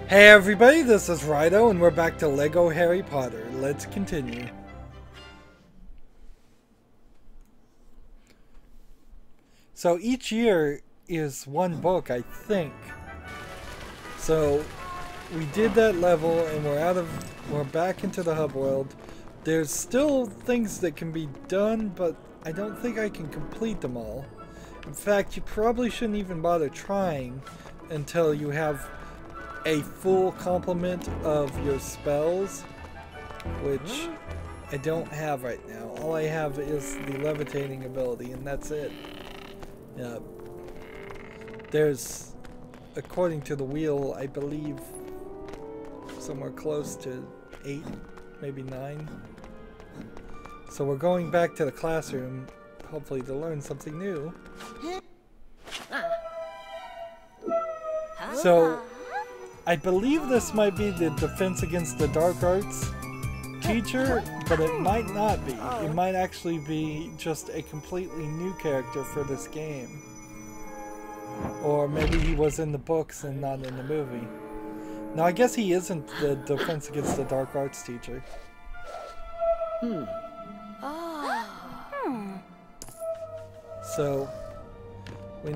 Hey everybody, this is Rydo and we're back to Lego Harry Potter. Let's continue. So each year is one book, I think. So we did that level and we're back into the hub world. There's still things that can be done, but I don't think I can complete them all. In fact, you probably shouldn't even bother trying until you have a full complement of your spells, which I don't have right now. All I have is the levitating ability, and that's it. There's, according to the wheel, I believe somewhere close to 8, maybe 9. So we're going back to the classroom, hopefully to learn something new. So I believe this might be the Defense Against the Dark Arts teacher, but it might not be. It might actually be just a completely new character for this game. Or maybe he was in the books and not in the movie. Now I guess he isn't the Defense Against the Dark Arts teacher. So we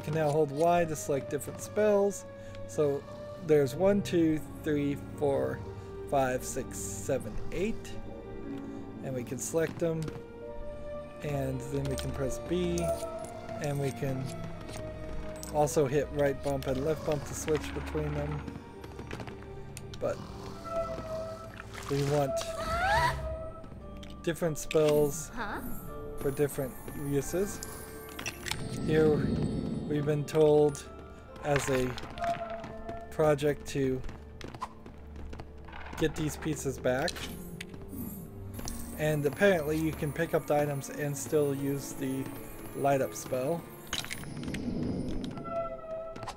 can now hold Y to select different spells. So there's 1, 2, 3, 4, 5, 6, 7, 8. And we can select them. And then we can press B. And we can also hit right bump and left bump to switch between them. But we want different spells for different uses. Here we've been told as a project to get these pieces back, and apparently you can pick up the items and still use the light up spell.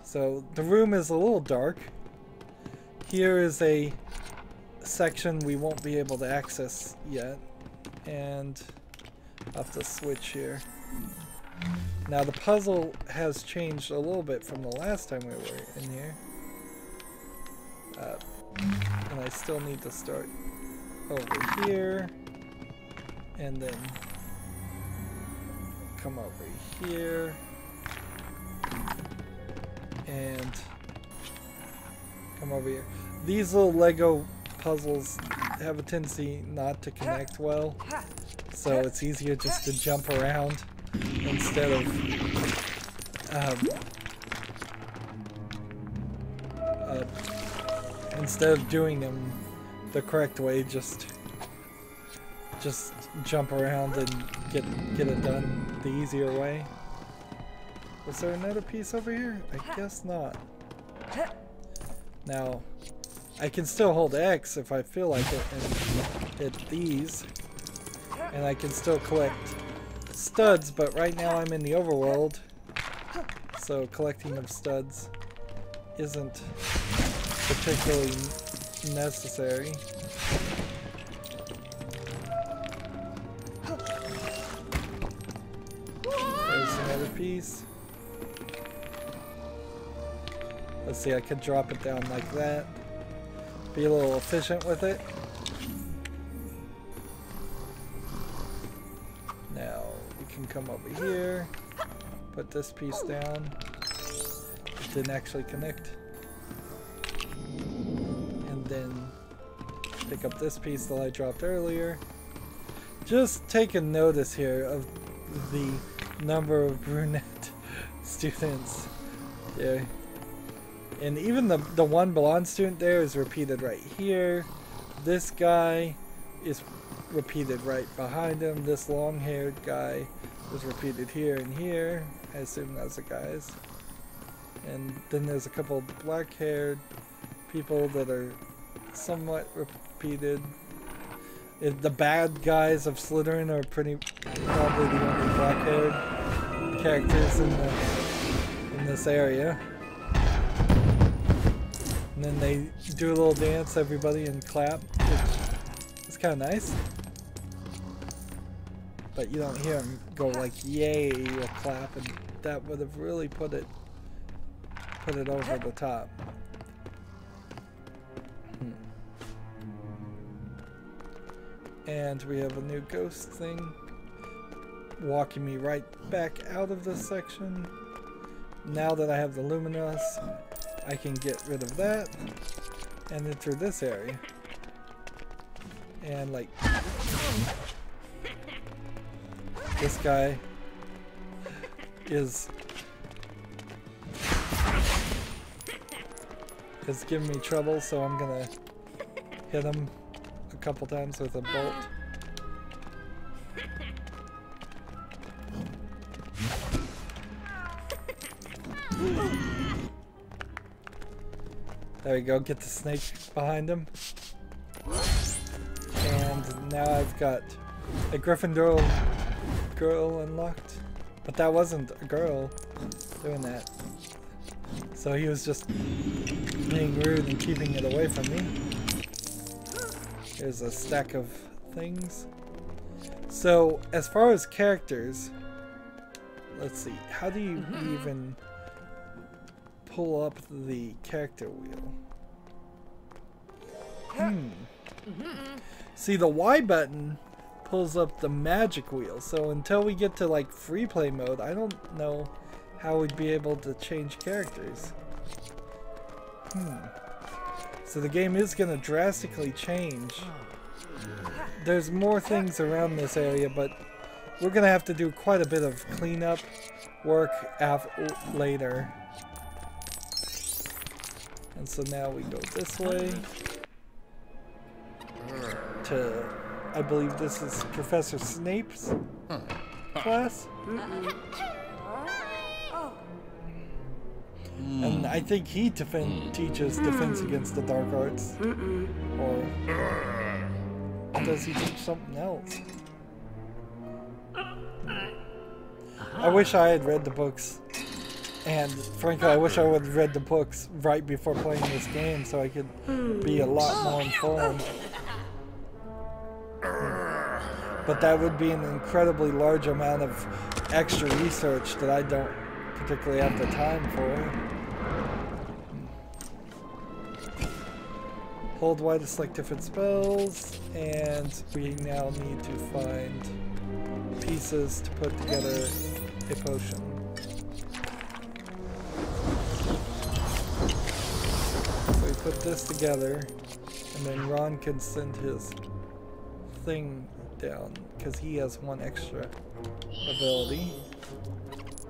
So the room is a little dark. Here is a section we won't be able to access yet, and I'll have to switch here. Now the puzzle has changed a little bit from the last time we were in here. And I still need to start over here and then come over here and come over here. These little Lego puzzles have a tendency not to connect well, so it's easier just to jump around instead of doing them the correct way. Just jump around and get it done the easier way. Was there another piece over here? I guess not. Now I can still hold X if I feel like it and hit these, and I can still collect studs, but right now I'm in the overworld, so collecting of studs isn't particularly necessary. There's another piece. Let's see, I could drop it down like that. Be a little efficient with it. Now we can come over here, put this piece down. It didn't actually connect. And then pick up this piece that I dropped earlier. Just take a notice here of the number of brunette students there. And even the one blonde student there is repeated right here. This guy is repeated right behind him. This long-haired guy is repeated here and here. I assume that's the guys. And then there's a couple black-haired people that are somewhat repeated. The bad guys of Slytherin are probably the only black-haired characters in this area. And then they do a little dance, everybody, and clap, which is kind of nice. But you don't hear them go like yay or clap, and that would have really put it over the top. And we have a new ghost thing walking me right back out of this section. Now that I have the luminous, I can get rid of that and enter this area. And like this guy is giving me trouble, so I'm gonna hit him a couple times with a bolt. There we go, get the snake behind him. And now I've got a Gryffindor girl unlocked. But that wasn't a girl doing that. So he was just being rude and keeping it away from me. Here's a stack of things. So as far as characters, let's see, how do you even pull up the character wheel? See, the Y button pulls up the magic wheel, so until we get to like free play mode, I don't know how we'd be able to change characters. So the game is going to drastically change. There's more things around this area, but we're going to have to do quite a bit of cleanup work later. And so now we go this way to, I believe this is Professor Snape's class. And I think he teaches defense against the dark arts. Or does he teach something else? I wish I had read the books. And frankly, I wish I would have read the books right before playing this game so I could be a lot more informed. But that would be an incredibly large amount of extra research that I don't particularly have the time for. Hold Y to select different spells, and we now need to find pieces to put together a potion. So we put this together, and then Ron can send his thing down, because he has one extra ability.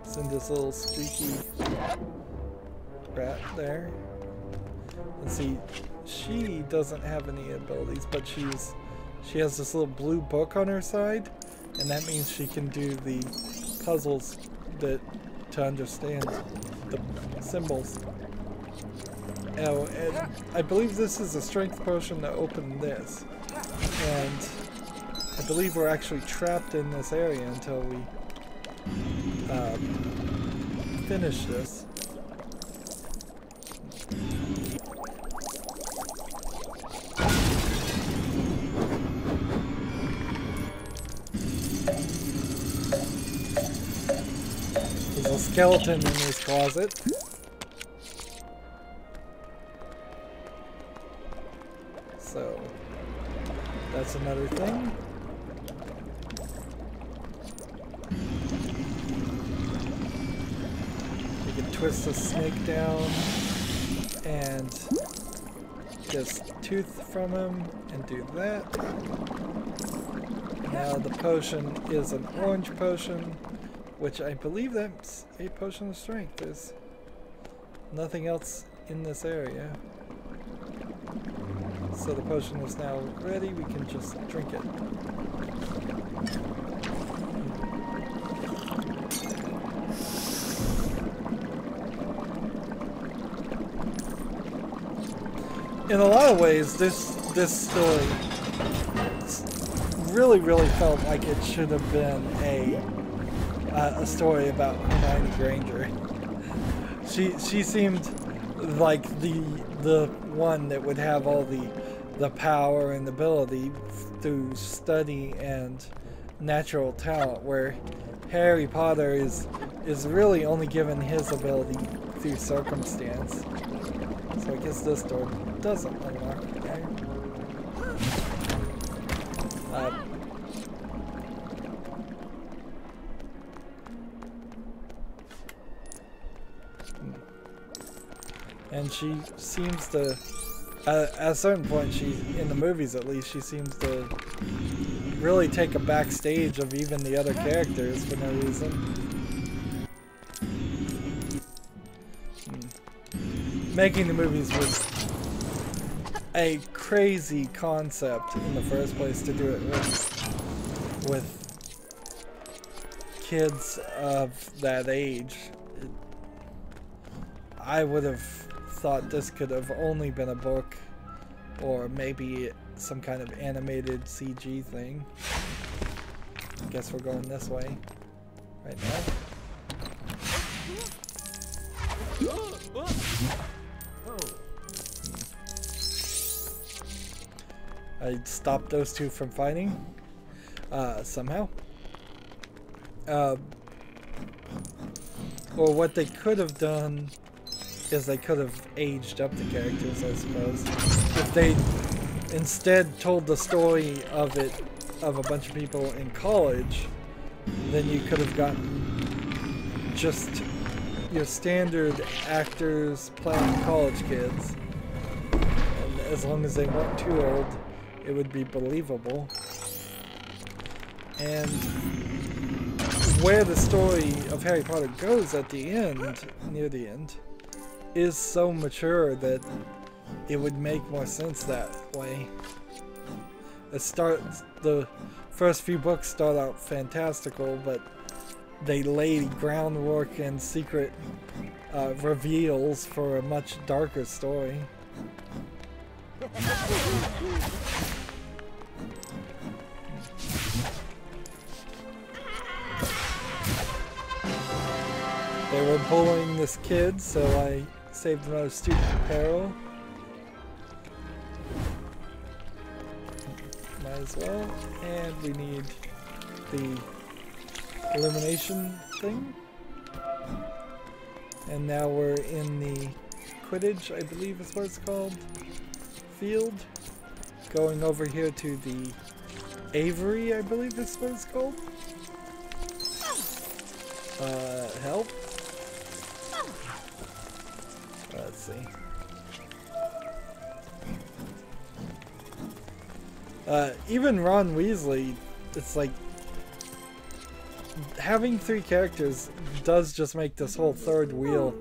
Send this little squeaky rat there. And see, she doesn't have any abilities, but she has this little blue book on her side, and that means she can do the puzzles to understand the symbols. Oh, and I believe this is a strength potion to open this, and I believe we're actually trapped in this area until we finish this. There's a skeleton in this closet. So that's another thing. Twist the snake down and just tooth from him and do that. Now the potion is an orange potion, which I believe that's a potion of strength. There's nothing else in this area. So the potion is now ready, we can just drink it. In a lot of ways, this story really felt like it should have been a story about Hermione Granger. She seemed like the one that would have all the power and ability through study and natural talent, where Harry Potter is really only given his ability through circumstance. So I guess this door doesn't unlock there. And she seems to, at a certain point, in the movies at least, she seems to really take a backstage of even the other characters for no reason. Making the movies was a crazy concept in the first place to do it with kids of that age. I would have thought this could have only been a book or maybe some kind of animated CG thing. I guess we're going this way right now. I stopped those two from fighting somehow. Or what they could have done is they could have aged up the characters, I suppose. If they instead told the story of a bunch of people in college, then you could have gotten just your standard actors playing college kids. And as long as they weren't too old, it would be believable. And where the story of Harry Potter goes at the end, near the end, is so mature that it would make more sense that way. The first few books start out fantastical, but they lay groundwork and secret reveals for a much darker story. They were bullying this kid, so I saved another student from peril. Might as well. And we need the illumination thing. And now we're in the Quidditch, I believe is what it's called, field. Going over here to the Avery, I believe is what it's called. Help? Let's see. Even Ron Weasley, it's like having 3 characters does just make this whole third wheel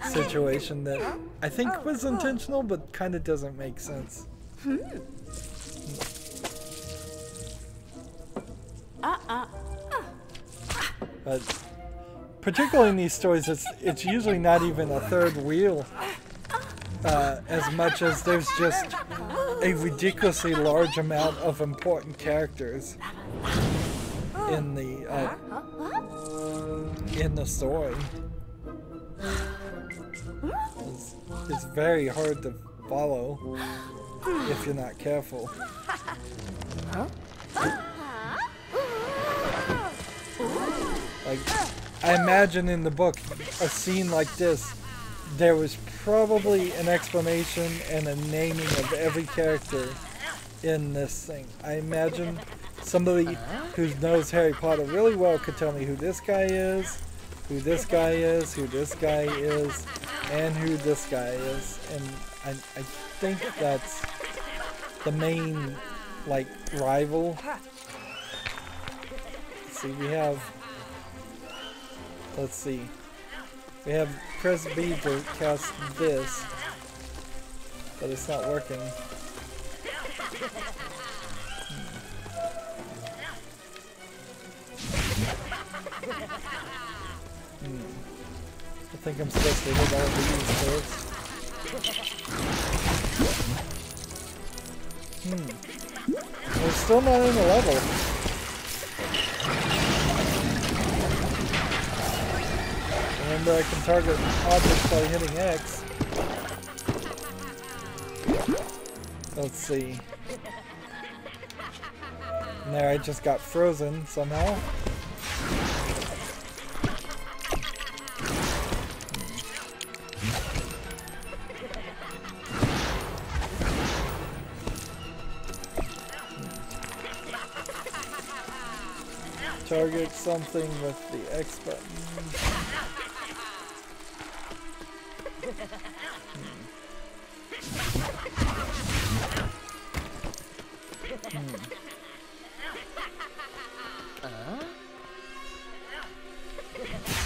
situation that I think was intentional, but kind of doesn't make sense. Particularly in these stories, it's usually not even a third wheel as much as there's just a ridiculously large amount of important characters in the story. It's very hard to follow if you're not careful. Like, I imagine in the book, a scene like this, there was probably an explanation and a naming of every character in this thing. I imagine somebody who knows Harry Potter really well could tell me who this guy is, who this guy is, who this guy is, and who this guy is. And I think that's the main, like, rival. Let's see, we have... Let's see. We have press B to cast this, but it's not working. I think I'm supposed to hit all of these first. We're still not in the level. Remember, I can target objects by hitting X. Let's see. And there, I just got frozen somehow. target something with the X button.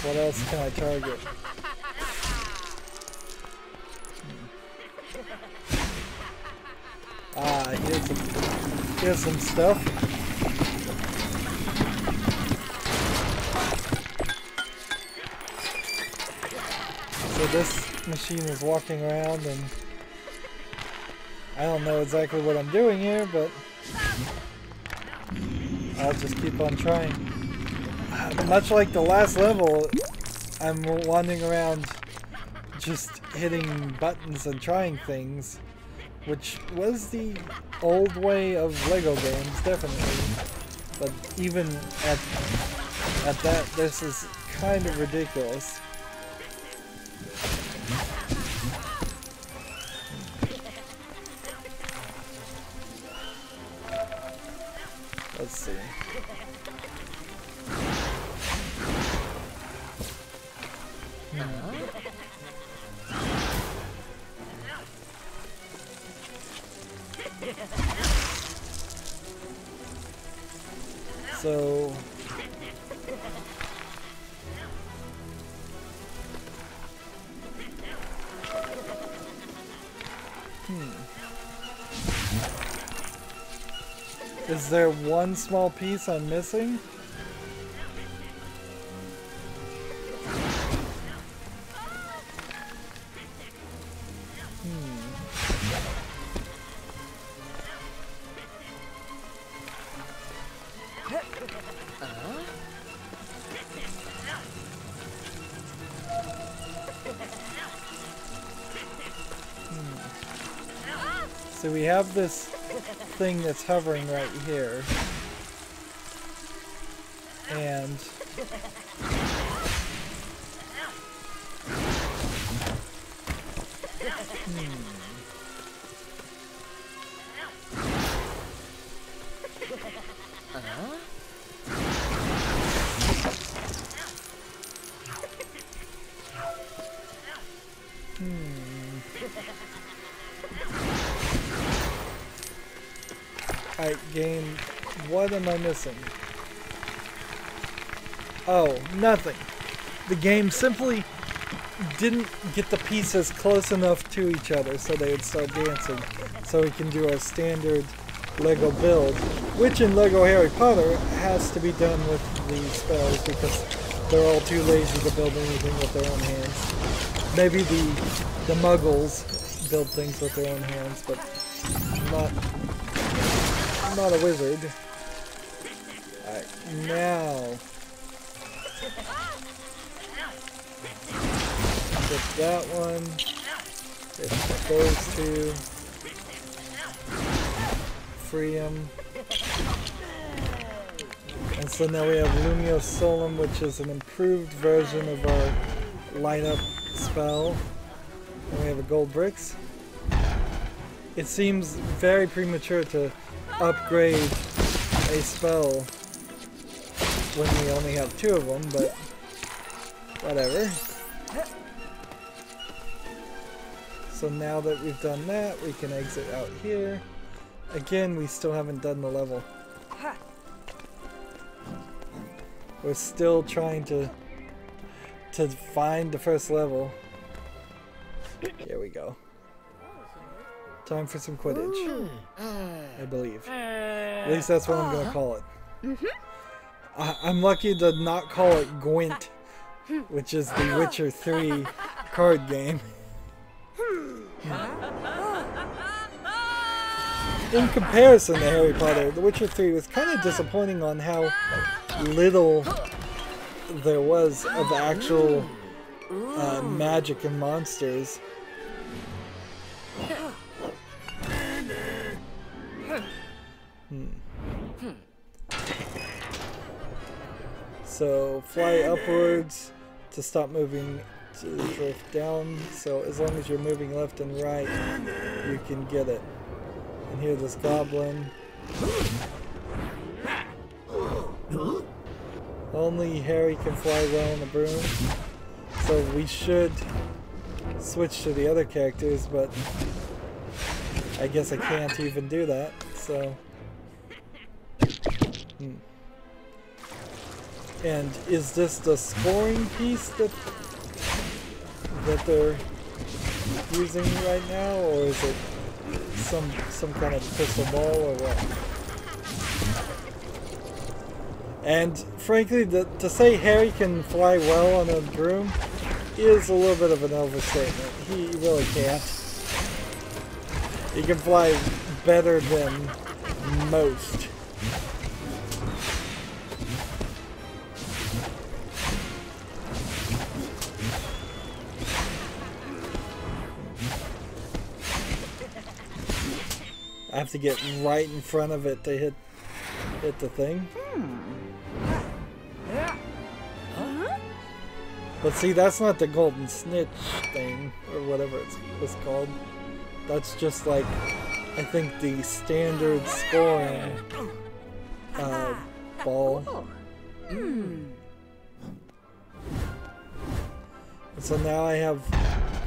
What else can I target? Ah, here's some stuff. So this machine is walking around, and I don't know exactly what I'm doing here, but I'll just keep on trying. Much like the last level, I'm wandering around just hitting buttons and trying things, which was the old way of Lego games, definitely. But even at that, this is kind of ridiculous. Let's see. So is there one small piece I'm missing? So we have this thing that's hovering right here, and Alright, game, what am I missing? Oh, nothing. The game simply didn't get the pieces close enough to each other so they would start dancing. So we can do our standard Lego build, which in Lego Harry Potter has to be done with the spells because they're all too lazy to build anything with their own hands. Maybe the Muggles build things with their own hands, but not a wizard. Alright, now get that one. Get those two. Free them. And so now we have Lumio Solum, which is an improved version of our light up spell. And we have a gold bricks. It seems very premature to upgrade a spell when we only have two of them, but whatever. So now that we've done that, we can exit out here. Again, we still haven't done the level. We're still trying to find the first level. Here we go. Time for some Quidditch, I believe. At least that's what I'm going to call it. I'm lucky to not call it Gwent, which is the Witcher 3 card game. In comparison to Harry Potter, The Witcher 3 was kind of disappointing on how little there was of actual magic and monsters. So fly upwards to stop moving to drift down. So as long as you're moving left and right, you can get it. And hear this goblin. Only Harry can fly well on the broom. So we should switch to the other characters, but I guess I can't even do that, so... And is this the scoring piece that they're using right now, or is it some kind of crystal ball or what? And frankly, to say Harry can fly well on a broom is a little bit of an overstatement. He really can't. He can fly better than most. I have to get right in front of it to hit the thing. But see, that's not the golden snitch thing, or whatever it's called. That's just like, I think, the standard scoring ball. So now I have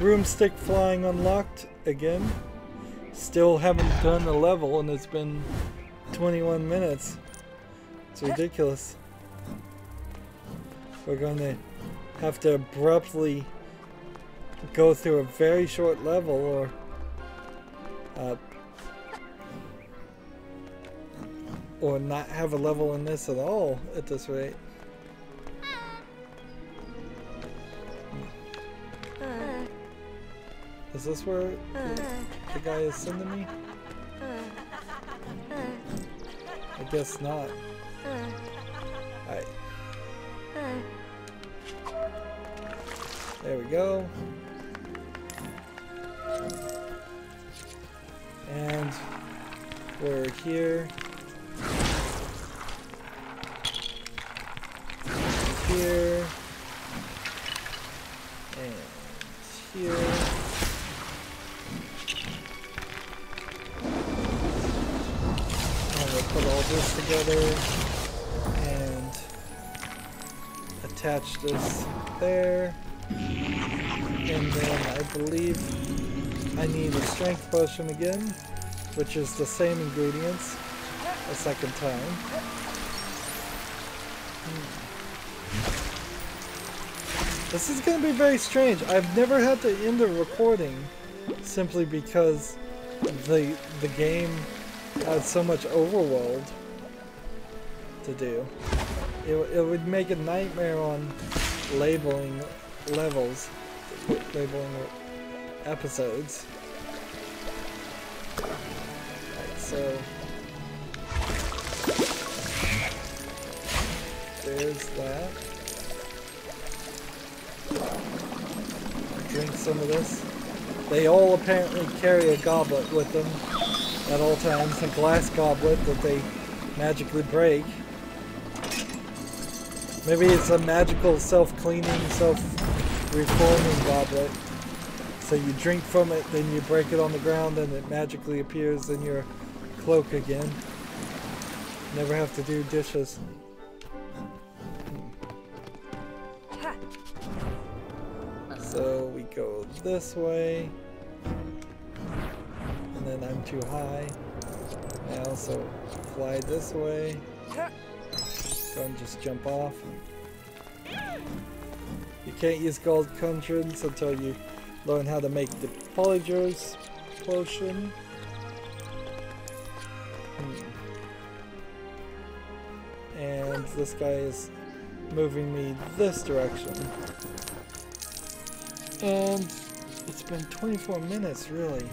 broomstick flying unlocked again. Still haven't done the level, and it's been 21 minutes. It's ridiculous. We're going to have to abruptly go through a very short level, or not have a level in this at all at this rate. Is this where the guy is sending me? I guess not. Alright. There we go. And we're here. Here. And here. Put all this together and attach this there, and then I believe I need a strength potion again, which is the same ingredients a second time. This is going to be very strange. I've never had to end a recording simply because the game had so much overworld to do. It would make a nightmare on labeling levels, labeling episodes. Right, so there's that. Drink some of this. They all apparently carry a goblet with them at all times, a glass goblet that they magically break. Maybe it's a magical self-cleaning, self-reforming goblet. So you drink from it, then you break it on the ground, and it magically appears in your cloak again. Never have to do dishes. So we go this way. And then I'm too high now, so fly this way. Go and just jump off. You can't use gold conjuns until you learn how to make the Polyjuice potion. And this guy is moving me this direction. And it's been 24 minutes, really.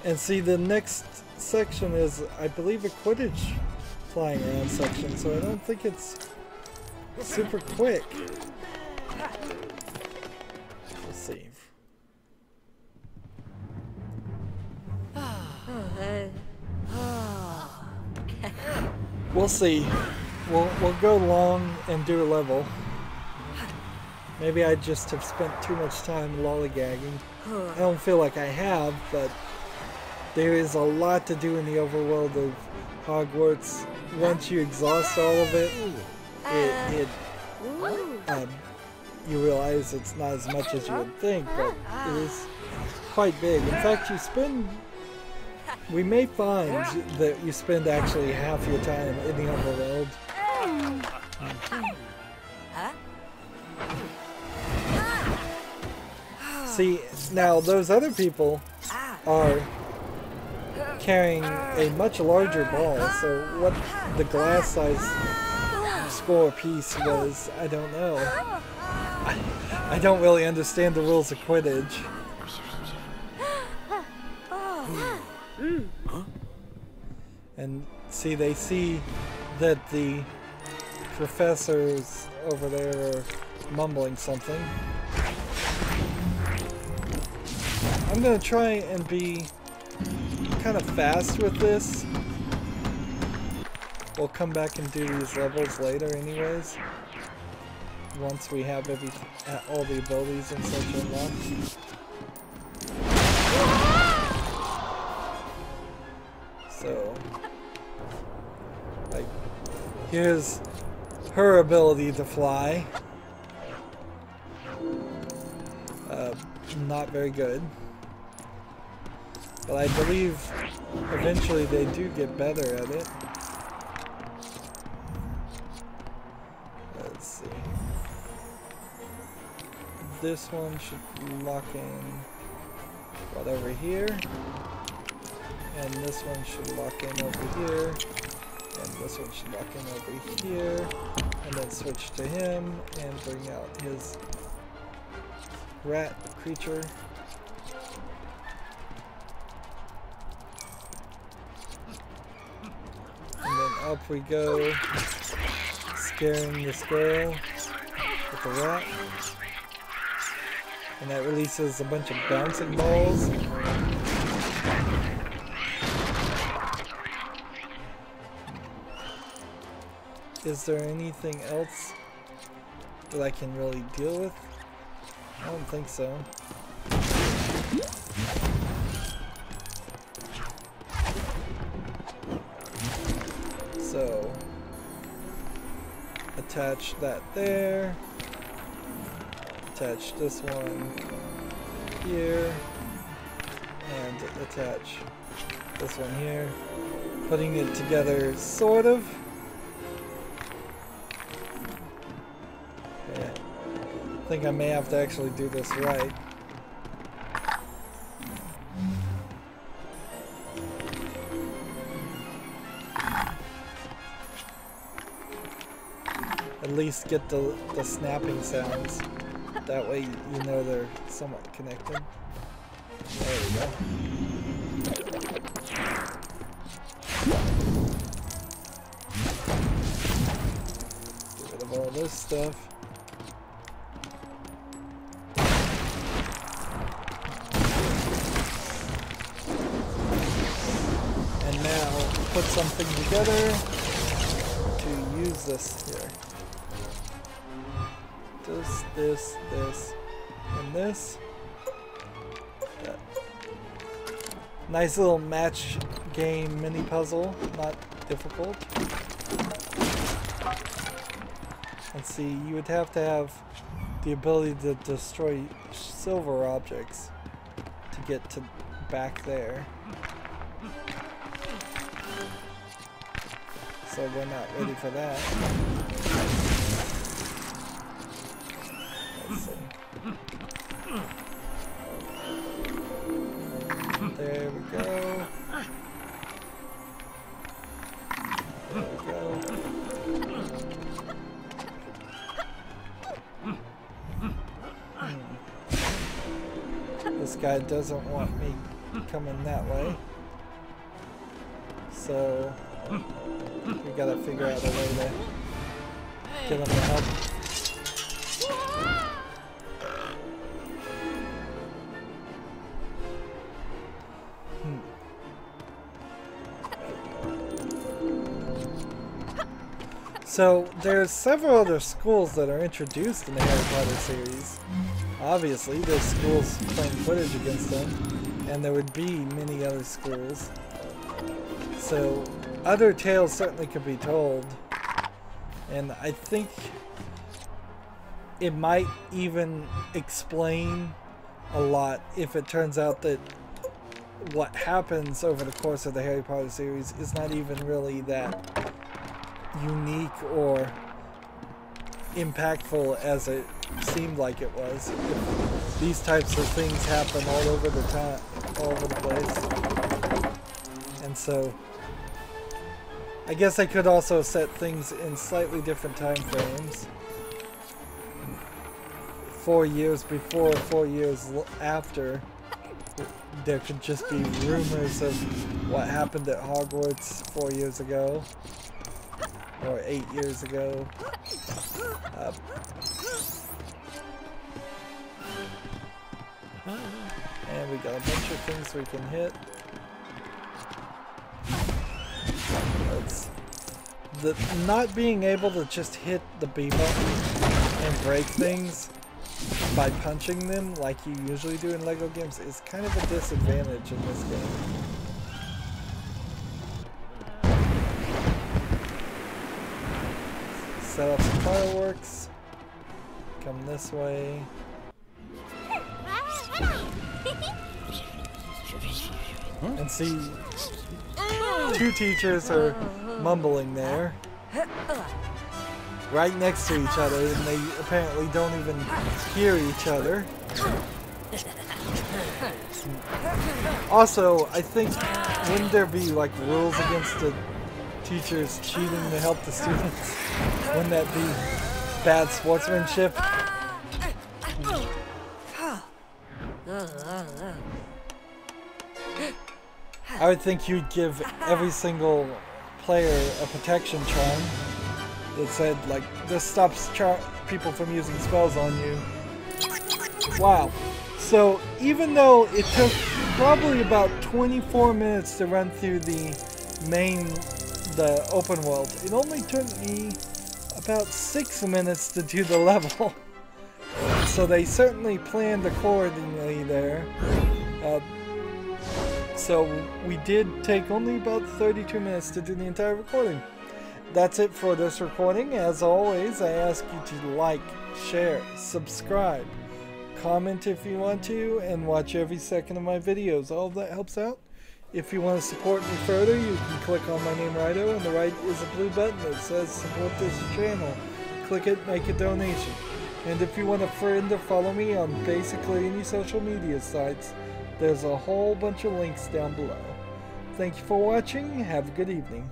And see, the next section is, I believe, a Quidditch flying around section, so I don't think it's super quick. Let's see. We'll see. We'll go long and do a level. Maybe I just have spent too much time lollygagging. I don't feel like I have, but there is a lot to do in the overworld of Hogwarts. Once you exhaust all of it, you realize it's not as much as you would think, but it is quite big. In fact, we may find that you spend actually half your time in the overworld. See, now those other people are carrying a much larger ball, so what the glass size score piece was, I don't know. I don't really understand the rules of Quidditch. And see, they see that the professors over there are mumbling something. I'm gonna try and be kind of fast with this. We'll come back and do these levels later anyways. Once we have all the abilities and such unlocked. So, like, here's her ability to fly. Not very good. But I believe eventually they do get better at it. Let's see. This one should lock in right over here. And this one should lock in over here. And this one should lock in over here. And then switch to him and bring out his rat creature. And then up we go, scaring this girl with the rat. And that releases a bunch of bouncing balls. Is there anything else that I can really deal with? I don't think so. So, attach that there. Attach this one here. And attach this one here. Putting it together, sort of. Yeah. I think I may have to actually do this right. At least get the snapping sounds. That way you know they're somewhat connected. There we go. Get rid of all this stuff. And now put something together to use this here. This, and this. That. Nice little match game mini puzzle, not difficult. Let's see, you would have to have the ability to destroy silver objects to get to back there. So we're not ready for that. Let's see. There we go. There we go. This guy doesn't want me coming that way. So we gotta figure out a way to get him to help. So there's several other schools that are introduced in the Harry Potter series. Obviously, there's schools playing footage against them, and there would be many other schools. So other tales certainly could be told, and I think it might even explain a lot if it turns out that what happens over the course of the Harry Potter series is not even really that unique or impactful as it seemed like it was. These types of things happen all over the time, all over the place. And so I guess I could also set things in slightly different time frames. 4 years before, 4 years after. There could just be rumors of what happened at Hogwarts 4 years ago. Or 8 years ago. And we got a bunch of things we can hit. Not being able to just hit the B button and break things by punching them like you usually do in LEGO games is kind of a disadvantage in this game. Set up some fireworks. Come this way. And see, two teachers are mumbling there. Right next to each other, and they apparently don't even hear each other. Also, I think, wouldn't there be like rules against the teachers cheating to help the students? Wouldn't that be bad sportsmanship? I would think you'd give every single player a protection charm that said, like, this stops people from using spells on you. Wow. So, even though it took probably about 24 minutes to run through the open world, it only took me about 6 minutes to do the level. So they certainly planned accordingly there. So we did take only about 32 minutes to do the entire recording. That's it for this recording. As always, I ask you to like, share, subscribe, comment if you want to, and watch every second of my videos. All of that helps out. If you want to support me further, you can click on my name Rydo. On the right is a blue button that says support this channel. Click it, make a donation. And if you want a friend or follow me on basically any social media sites, there's a whole bunch of links down below. Thank you for watching. Have a good evening.